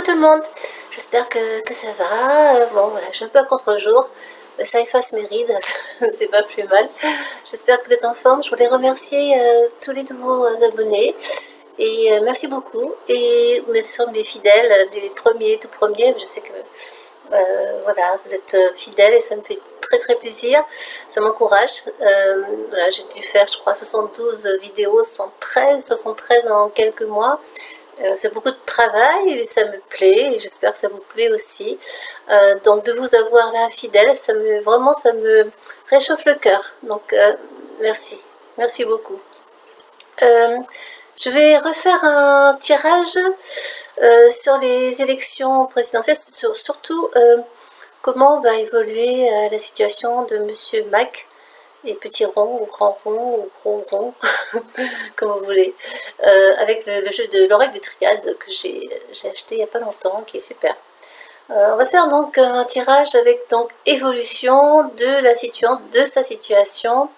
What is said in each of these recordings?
tout le monde, j'espère que ça va. Bon voilà, je suis un peu à contre-jour, mais ça efface mes rides, c'est pas plus mal. J'espère que vous êtes en forme. Je voulais remercier tous les nouveaux abonnés et merci beaucoup. Et bien sûr mes fidèles, les premiers, tout premiers, je sais que voilà, vous êtes fidèles et ça me fait très plaisir, ça m'encourage. Voilà, j'ai dû faire je crois 72 vidéos, 73 en quelques mois. C'est beaucoup de travail et ça me plaît et j'espère que ça vous plaît aussi. Donc de vous avoir là fidèle, vraiment ça me réchauffe le cœur. Donc merci beaucoup. Je vais refaire un tirage sur les élections présidentielles, surtout comment va évoluer la situation de Monsieur Mac, et petit rond ou grand rond ou gros rond comme vous voulez, avec le jeu de l'oreille de triade que j'ai acheté il n'y a pas longtemps, qui est super. On va faire donc un tirage avec donc évolution de sa situation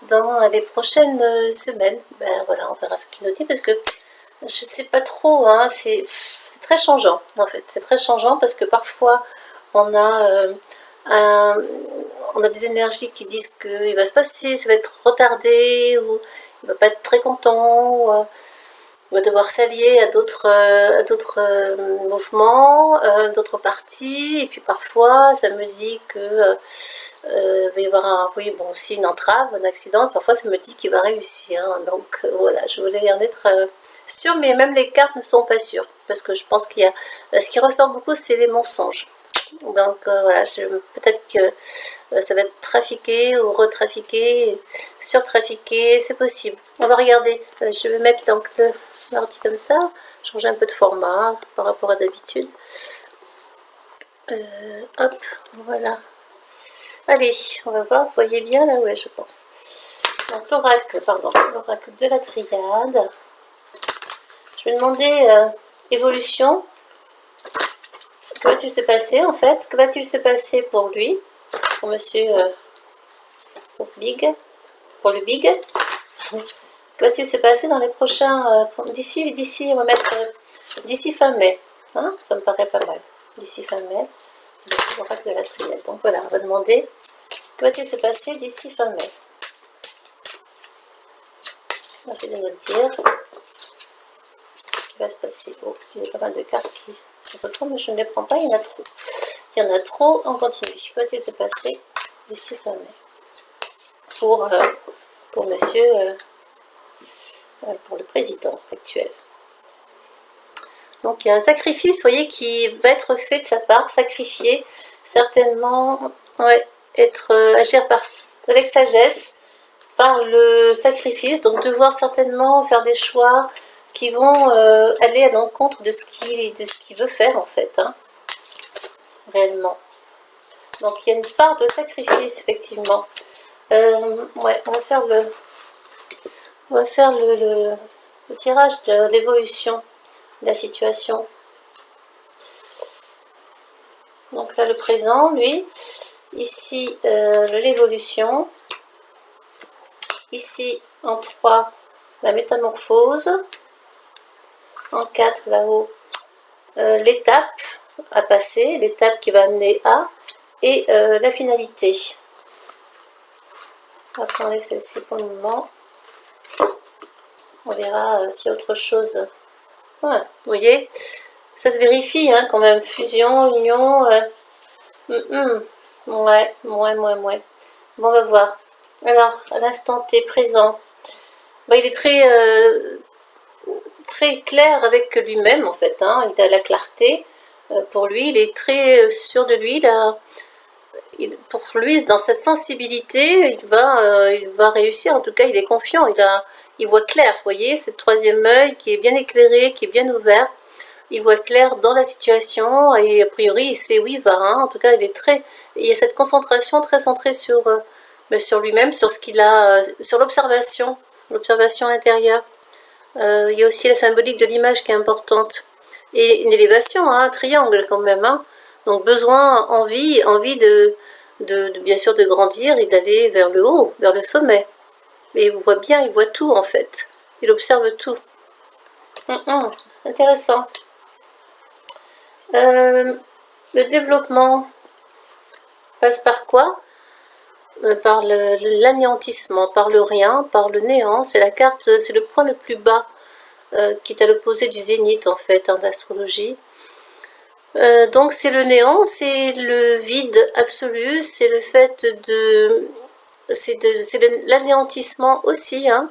dans les prochaines semaines. Ben voilà, on verra ce qu'il nous dit, parce que je sais pas trop, hein, c'est très changeant en fait, c'est très changeant parce que parfois on a des énergies qui disent qu'il va se passer, ça va être retardé, ou il va pas être très content, ou il va devoir s'allier à d'autres mouvements, d'autres partis, et puis parfois ça me dit que il va y avoir aussi une entrave, un accident, parfois ça me dit qu'il va réussir, donc voilà, je voulais en être sûre, mais même les cartes ne sont pas sûres, parce que je pense qu'il y a, ce qui ressort beaucoup, c'est les mensonges. Donc voilà, peut-être que ça va être trafiqué ou retrafiqué, surtrafiqué, c'est possible. On va regarder. Je vais mettre donc l'ordi comme ça, changer un peu de format par rapport à d'habitude. Hop, voilà. Allez, on va voir, vous voyez bien là, ouais, je pense. Donc l'oracle de la triade. Je vais demander évolution. Que va-t-il se passer en fait? Que va-t-il se passer pour lui? Pour monsieur pour le big? Que va-t-il se passer dans les prochains... d'ici, on va mettre... d'ici fin mai. Hein, ça me paraît pas mal. D'ici fin mai. L'oracle de la triade. Donc voilà, on va demander... Que va-t-il se passer d'ici fin mai? Merci de nous le dire. Ce qui va se passer. Oh, il y a pas mal de cartes qui... mais je ne les prends pas, il y en a trop. Il y en a trop, on continue. Que va-t-il se passer d'ici fin mai pour monsieur, pour le président actuel? Donc il y a un sacrifice, vous voyez, qui va être fait de sa part, sacrifier, certainement, ouais, agir avec sagesse par le sacrifice, donc devoir certainement faire des choix qui vont aller à l'encontre de ce qu'il veut faire en fait, hein, réellement. Donc il y a une part de sacrifice effectivement. Ouais, on va faire le tirage de l'évolution de la situation. Donc là le présent, lui, ici l'évolution, ici en 3 la métamorphose, en 4 là-haut l'étape à passer, l'étape qui va amener à, et la finalité. On va enlever celle-ci pour le moment. On verra s'il y a autre chose. Ouais, vous voyez, ça se vérifie hein, quand même. Fusion, union. Ouais. Bon, on va voir. Alors, à l'instant T présent, bah, il est très clair avec lui-même en fait, hein. Il a la clarté pour lui, il est très sûr de lui, pour lui, dans sa sensibilité, il va réussir, en tout cas il est confiant, il voit clair, vous voyez, c'est le troisième œil qui est bien éclairé, qui est bien ouvert, il voit clair dans la situation et a priori il sait où il va, hein. En tout cas il y a cette concentration très centrée sur lui-même, sur ce qu'il a, sur l'observation intérieure. Il y a aussi la symbolique de l'image qui est importante. Et une élévation, hein, un triangle quand même. Hein. Donc besoin, envie bien sûr de grandir et d'aller vers le haut, vers le sommet. Et il voit bien, il voit tout en fait. Il observe tout. Intéressant. Le développement passe par quoi? Par l'anéantissement, par le rien, par le néant. C'est la carte, c'est le point le plus bas qui est à l'opposé du zénith en fait, en astrologie. Donc c'est le néant, c'est le vide absolu, c'est le fait de... c'est l'anéantissement aussi, hein.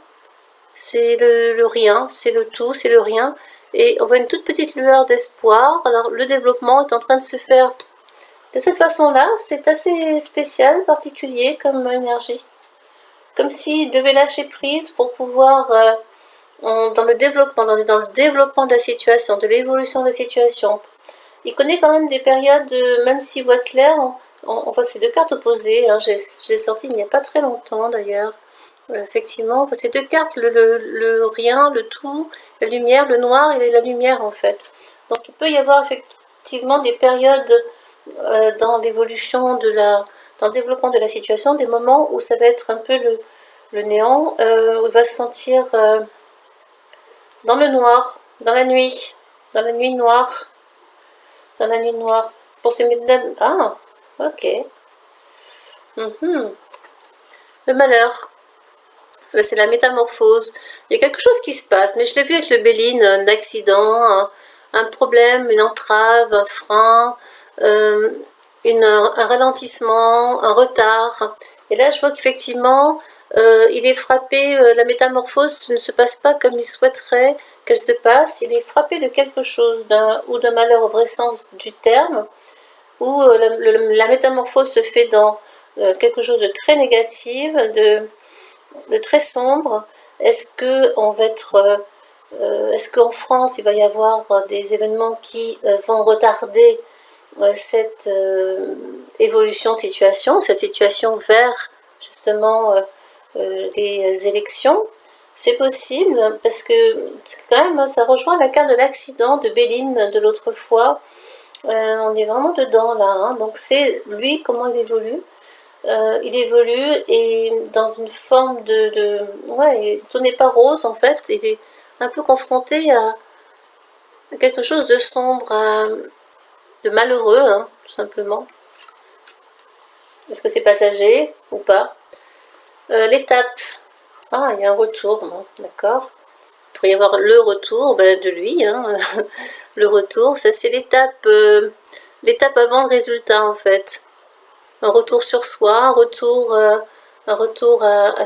C'est le rien, c'est le tout, c'est le rien. Et on voit une toute petite lueur d'espoir. Alors le développement est en train de se faire de cette façon-là. C'est assez spécial, particulier comme énergie. Comme s'il devait lâcher prise pour pouvoir, dans le développement, dans le développement de la situation, de l'évolution de la situation. Il connaît quand même des périodes, même s'il voit clair, on voit ces deux cartes opposées. Hein, j'ai sorti il n'y a pas très longtemps d'ailleurs. Effectivement, ces deux cartes, le rien, le tout, la lumière, le noir et la lumière en fait. Donc il peut y avoir effectivement des périodes dans l'évolution dans le développement de la situation, des moments où ça va être un peu le néant, où il va se sentir dans le noir, dans la nuit noire, dans la nuit noire. Pour se mettre dans... Ah, ok. Le malheur. C'est la métamorphose. Il y a quelque chose qui se passe, mais je l'ai vu avec le Béline, un accident, un problème, une entrave, un frein, un ralentissement, un retard. Et là, je vois qu'effectivement, il est frappé, la métamorphose ne se passe pas comme il souhaiterait qu'elle se passe. Il est frappé de quelque chose, ou d'un malheur au vrai sens du terme, où la métamorphose se fait dans quelque chose de très négatif, de très sombre. Est-ce qu'en France, il va y avoir des événements qui vont retarder cette évolution de situation, cette situation vers justement des élections? C'est possible, parce que quand même, ça rejoint la carte de l'accident de Béline de l'autre fois. On est vraiment dedans là, hein. Donc c'est lui, comment il évolue. Il évolue et dans une forme ouais, tout n'est pas rose en fait. Il est un peu confronté à quelque chose de sombre, de malheureux, hein, tout simplement. Est-ce que c'est passager ou pas? L'étape. Ah, il y a un retour, non, d'accord. Il pourrait y avoir le retour de lui, hein. Le retour, ça c'est l'étape avant le résultat en fait. Un retour sur soi, un retour à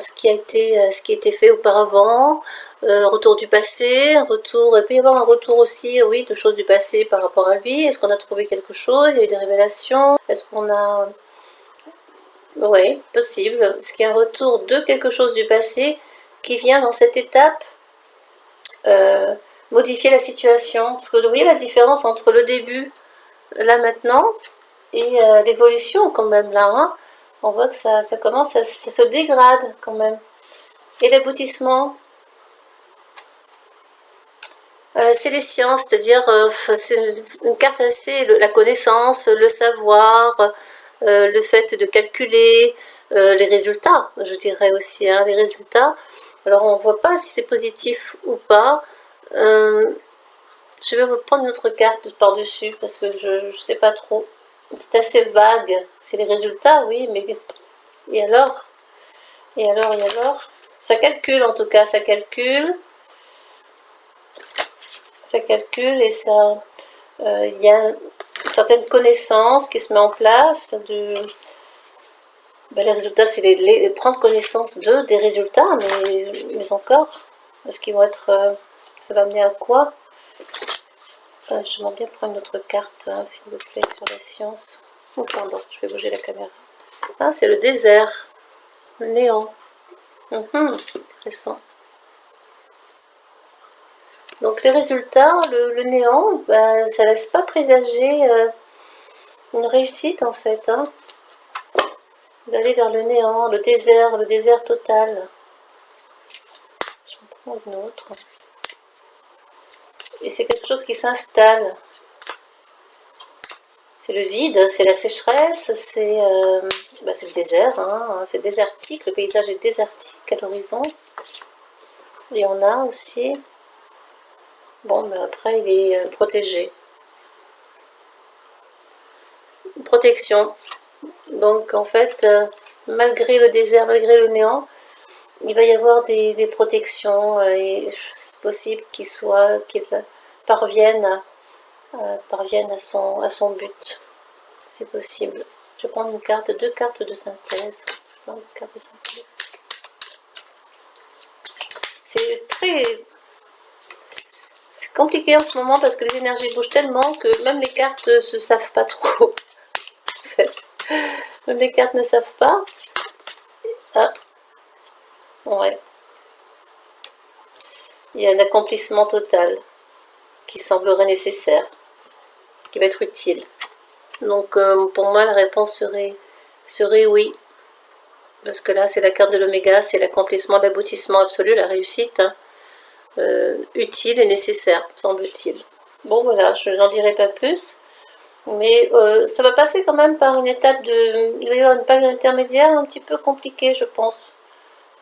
ce qui a été fait auparavant, retour du passé, un retour, il peut y avoir un retour aussi, oui, de choses du passé par rapport à lui. Est-ce qu'on a trouvé quelque chose? Il y a eu des révélations? Est-ce qu'on a... Oui, possible. Est-ce qu'il y a un retour de quelque chose du passé qui vient dans cette étape modifier la situation? Parce que vous voyez la différence entre le début, là maintenant, et l'évolution quand même là, hein. On voit que ça commence, ça se dégrade quand même. Et l'aboutissement, c'est les sciences, c'est-à-dire c'est une carte assez, la connaissance, le savoir, le fait de calculer les résultats, je dirais aussi, hein, les résultats. Alors on ne voit pas si c'est positif ou pas. Je vais vous prendre une autre carte par-dessus parce que je ne sais pas trop. C'est assez vague. C'est les résultats, oui, mais... Et alors? Et alors? Et alors? Ça calcule, en tout cas, ça calcule. Ça calcule et ça... Il y a une certaine connaissance qui se met en place. Les résultats, c'est prendre connaissance des résultats, mais encore. Est-ce qu'ils vont être... ça va amener à quoi? J'aimerais bien prendre une autre carte, hein, s'il vous plaît, sur la science. Oh, pardon, je vais bouger la caméra. Ah, c'est le désert, le néant. Intéressant. Donc les résultats, le néant, ça laisse pas présager une réussite en fait, hein, d'aller vers le néant, le désert total. Je vais en prendre une autre. Et c'est quelque chose qui s'installe. C'est le vide, c'est la sécheresse, c'est le désert, hein, c'est désertique, le paysage est désertique à l'horizon. Et on a aussi... Bon, mais après il est protégé. protection. Donc en fait, malgré le désert, malgré le néant, il va y avoir des protections et c'est possible qu'il parvienne à son but. C'est possible. Je vais prendre deux cartes de synthèse. C'est compliqué en ce moment parce que les énergies bougent tellement que même les cartes se savent pas trop. En fait, même les cartes ne savent pas. Ah, ouais. Il y a un accomplissement total qui semblerait nécessaire, qui va être utile. Donc pour moi la réponse serait oui. Parce que là c'est la carte de l'oméga, c'est l'accomplissement, l'aboutissement absolu, la réussite. Hein. Utile et nécessaire, semble-t-il. Bon voilà, je n'en dirai pas plus. Mais ça va passer quand même par une étape il va y avoir une page intermédiaire un petit peu compliquée, je pense,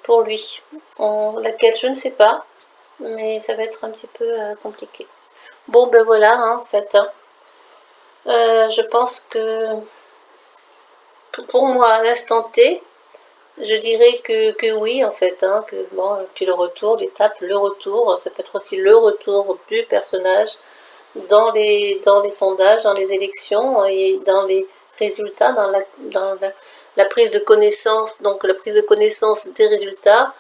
pour lui. Laquelle je ne sais pas, mais ça va être un petit peu compliqué. Bon ben voilà, hein, en fait. Hein. Je pense que pour moi, à l'instant T, je dirais que oui, en fait, hein, que bon, puis le retour, l'étape, le retour, ça peut être aussi le retour du personnage dans les sondages, dans les élections et dans les résultats, dans la prise de connaissance, donc la prise de connaissance des résultats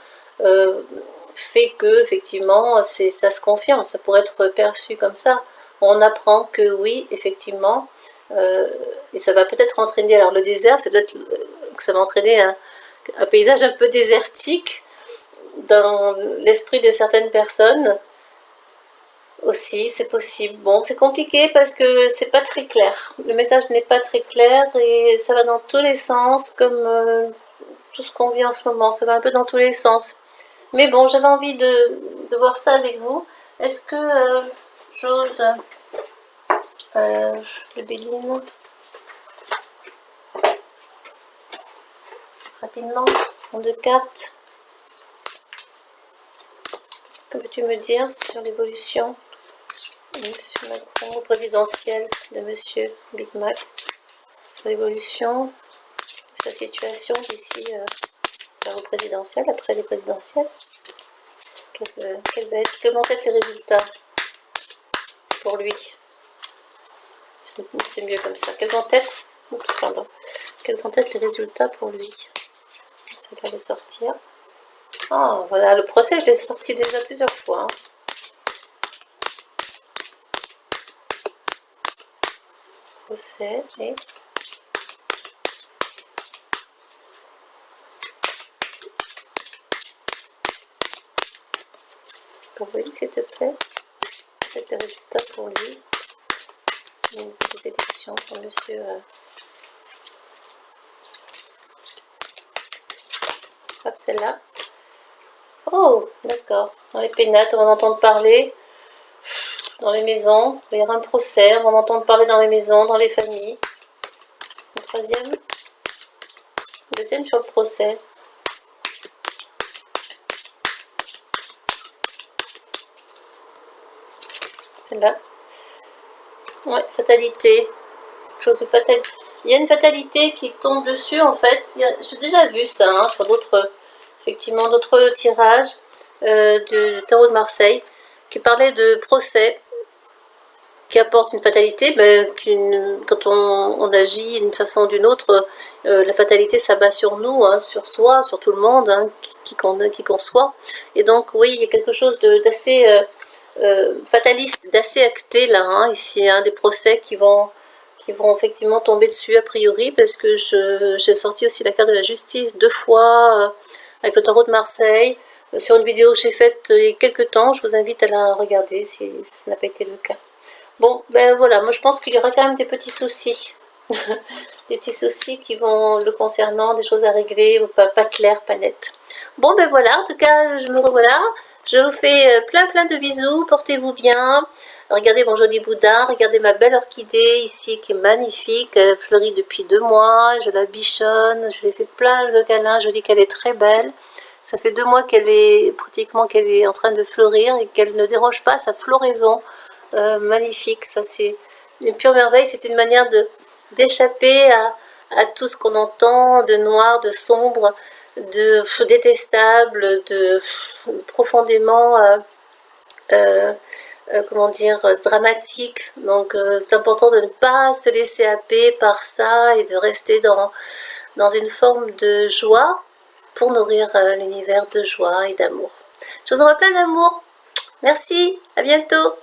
fait que effectivement ça se confirme, ça pourrait être perçu comme ça. On apprend que oui, effectivement, et ça va peut-être entraîner, alors le désert, c'est peut-être que ça va entraîner un paysage un peu désertique dans l'esprit de certaines personnes aussi, c'est possible. Bon, c'est compliqué parce que c'est pas très clair. Le message n'est pas très clair et ça va dans tous les sens, comme tout ce qu'on vit en ce moment. Ça va un peu dans tous les sens. Mais bon, j'avais envie de voir ça avec vous. Est-ce que j'ose le Béline rapidement en 2 cartes. Que peux-tu me dire sur l'évolution de M. Macron au présidentiel de M. Big Mac, sur l'évolution de sa situation d'ici au présidentiel, après les présidentielles? Quels vont être les résultats pour lui? C'est mieux comme ça. Quels vont être les résultats pour lui? Ça va le sortir. Ah, voilà, le procès, je l'ai sorti déjà plusieurs fois. Hein. Procès et... Oui, s'il te plaît. C'est le résultat pour lui. Les élections pour monsieur... Hop, celle-là. Oh, d'accord. Dans les pénates, on va en entendre parler. Dans les maisons, il y aura un procès, on va en entendre parler dans les maisons, dans les familles. Le troisième. Deuxième sur le procès. Celle-là. Ouais, fatalité. Chose de fatalité. Il y a une fatalité qui tombe dessus, en fait. J'ai déjà vu ça hein, sur d'autres tirages du tarot de Marseille qui parlaient de procès qui apporte une fatalité, ben, quand on agit d'une façon ou d'une autre, la fatalité s'abat sur nous, hein, sur soi, sur tout le monde, hein, qui qu'on soit. Et donc oui, il y a quelque chose d'assez fataliste, d'assez acté là, hein, ici, hein, des procès qui vont effectivement tomber dessus a priori, parce que j'ai sorti aussi la carte de la justice 2 fois avec le tarot de Marseille, sur une vidéo que j'ai faite il y a quelques temps. Je vous invite à la regarder si ce n'a pas été le cas. Bon, ben voilà, moi je pense qu'il y aura quand même des petits soucis. Des petits soucis qui vont le concernant, des choses à régler, pas claires, pas nettes. Bon, ben voilà, en tout cas, je me revoilà. Je vous fais plein de bisous, portez-vous bien. Regardez mon joli Bouddha, regardez ma belle orchidée ici qui est magnifique. Elle fleurit depuis 2 mois, je la bichonne, je lui ai fait plein de câlins, je dis qu'elle est très belle. Ça fait 2 mois qu'elle est en train de fleurir et qu'elle ne déroge pas à sa floraison. Magnifique, ça c'est une pure merveille, c'est une manière d'échapper à tout ce qu'on entend de noir, de sombre, de détestable, de profondément comment dire, dramatique. Donc c'est important de ne pas se laisser happer par ça et de rester dans une forme de joie pour nourrir l'univers de joie et d'amour. Je vous envoie plein d'amour. Merci, à bientôt.